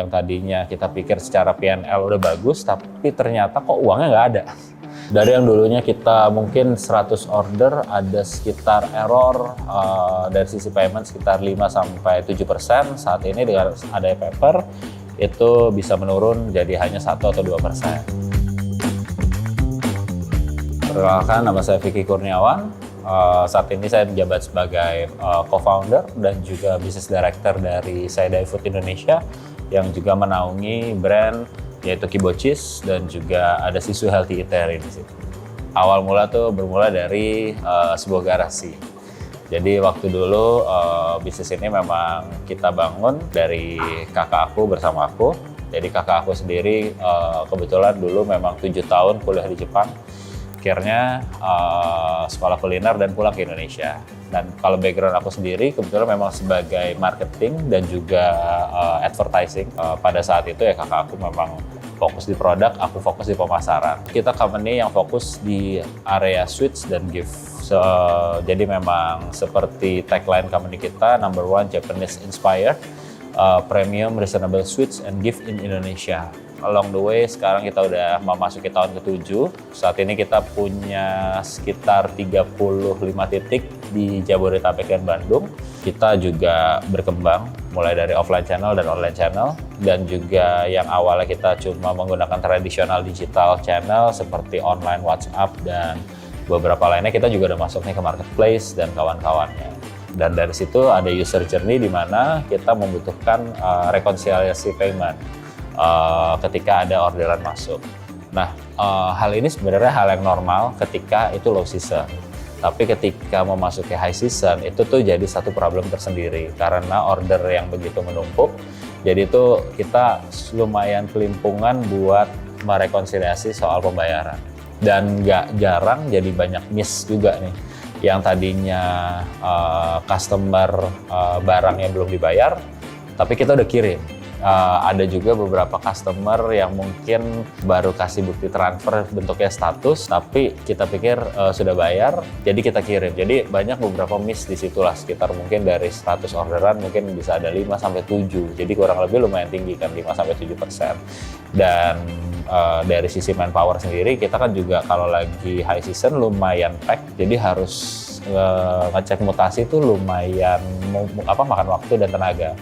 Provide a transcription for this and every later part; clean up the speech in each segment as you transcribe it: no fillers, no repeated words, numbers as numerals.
yang tadinya kita pikir secara P&L udah bagus, tapi ternyata kok uangnya nggak ada. Dari yang dulunya kita mungkin 100 order, ada sekitar error dari sisi payment sekitar 5-7%. Saat ini dengan ada Pepper, itu bisa menurun jadi hanya 1 atau 2%. Perkenalkan, nama saya Vicky Kurniawan. Saat ini saya menjabat sebagai co-founder dan juga business director dari Saidai Food Indonesia yang juga menaungi brand yaitu Kibochis dan juga ada Sisu Healthy Eatery di situ. Awal mula tuh bermula dari sebuah garasi. Jadi waktu dulu bisnis ini memang kita bangun dari kakak aku bersama aku. Jadi kakak aku sendiri kebetulan dulu memang 7 tahun kuliah di Jepang. Akhirnya sekolah kuliner dan pulang ke Indonesia. Dan kalau background aku sendiri kebetulan memang sebagai marketing dan juga advertising. Pada saat itu ya kakak aku memang fokus di produk, aku fokus di pemasaran. Kita company yang fokus di area sweets dan gift. Jadi memang seperti tagline company kita, number one Japanese inspired, premium reasonable sweets and gift in Indonesia. Along the way, sekarang kita udah memasuki tahun ke-7. Saat ini kita punya sekitar 35 titik di Jabodetabek dan Bandung. Kita juga berkembang, mulai dari offline channel dan online channel. Dan juga yang awalnya kita cuma menggunakan tradisional digital channel seperti online WhatsApp dan beberapa lainnya, kita juga udah masuk nih ke marketplace dan kawan-kawannya. Dan dari situ ada user journey di mana kita membutuhkan rekonsiliasi payment. Ketika ada orderan masuk. Nah, hal ini sebenarnya hal yang normal ketika itu low season. Tapi ketika memasuki high season, itu tuh jadi satu problem tersendiri karena order yang begitu menumpuk. Jadi itu kita lumayan kelimpungan buat merekonsiliasi soal pembayaran. Dan nggak jarang jadi banyak miss juga nih. Yang tadinya customer barangnya belum dibayar, tapi kita udah kirim. Ada juga beberapa customer yang mungkin baru kasih bukti transfer bentuknya status, tapi kita pikir sudah bayar, jadi kita kirim. Jadi banyak beberapa miss di situlah, sekitar mungkin dari 100 orderan mungkin bisa ada 5-7. Jadi kurang lebih lumayan tinggi kan, 5-7%. Dan dari sisi manpower sendiri, kita kan juga kalau lagi high season lumayan pack, jadi harus ngecek mutasi itu lumayan makan waktu dan tenaga.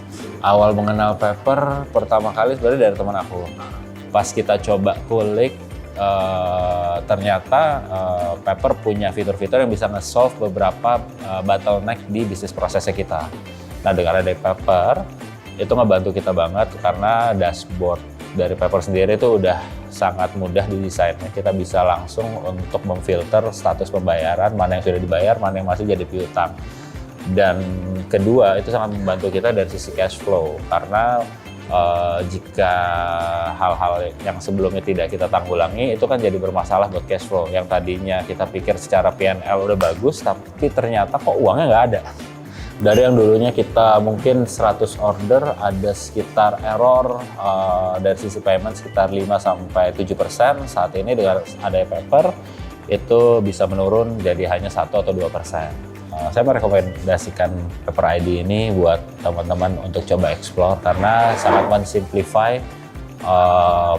Awal mengenal Pepper pertama kali sebenarnya dari teman aku. Pas kita coba kulik, ternyata Pepper punya fitur-fitur yang bisa nge-solve beberapa bottleneck di bisnis prosesnya kita. Nah, dengan ada Pepper, itu ngebantu kita banget karena dashboard dari Pepper sendiri itu udah sangat mudah didesainnya. Kita bisa langsung untuk memfilter status pembayaran, mana yang sudah dibayar, mana yang masih jadi piutang. Dan kedua, itu sangat membantu kita dari sisi cash flow karena jika hal-hal yang sebelumnya tidak kita tanggulangi, itu kan jadi bermasalah buat cash flow. Yang tadinya kita pikir secara P&L udah bagus, tapi ternyata kok uangnya nggak ada. Dari yang dulunya kita mungkin 100 order, ada sekitar error dari sisi payment sekitar 5-7%. Saat ini dengan ada Pepper, itu bisa menurun jadi hanya 1 atau 2%. Saya merekomendasikan Pepper ID ini buat teman-teman untuk coba explore karena sangat mensimplify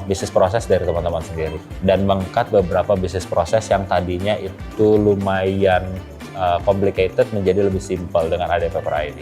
bisnis proses dari teman-teman sendiri dan mengangkat beberapa bisnis proses yang tadinya itu lumayan complicated menjadi lebih simpel dengan ada Pepper ID.